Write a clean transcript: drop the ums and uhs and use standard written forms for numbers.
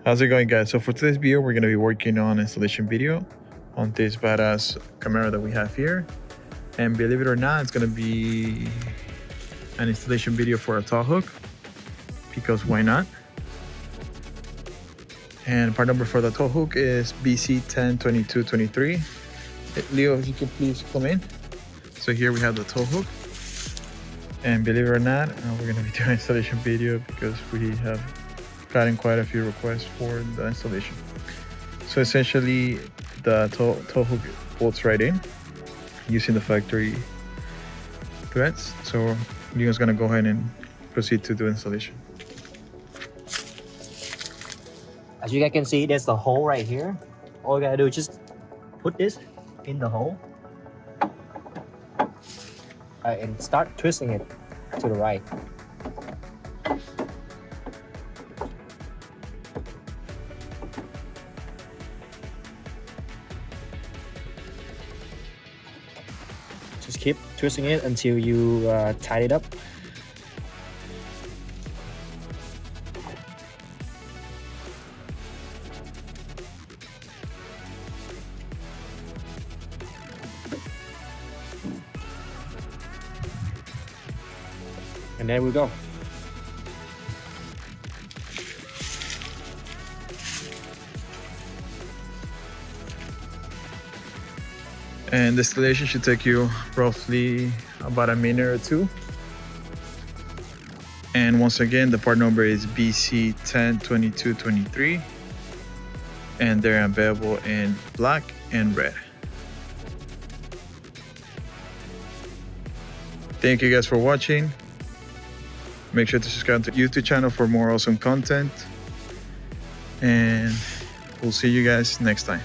How's it going, guys? So for today's video, we're going to be working on installation video on this badass Camaro that we have here. And believe it or not, it's going to be an installation video for a tow hook, because why not? And part number for the tow hook is vz102223. Leo, if you could please come in. So here we have the tow hook. And believe it or not, we're going to be doing an installation video because we have gotten quite a few requests for the installation. So essentially, the tow hook bolts right in using the factory threads. So Leo's gonna go ahead and proceed to do installation. As you guys can see, there's the hole right here. All you gotta do is just put this in the hole and start twisting it to the right. Just keep twisting it until you tight it up. And there we go. And the installation should take you roughly about a minute or two. And once again, the part number is vz102223, and they're available in black and red. Thank you guys for watching. Make sure to subscribe to the YouTube channel for more awesome content, and we'll see you guys next time.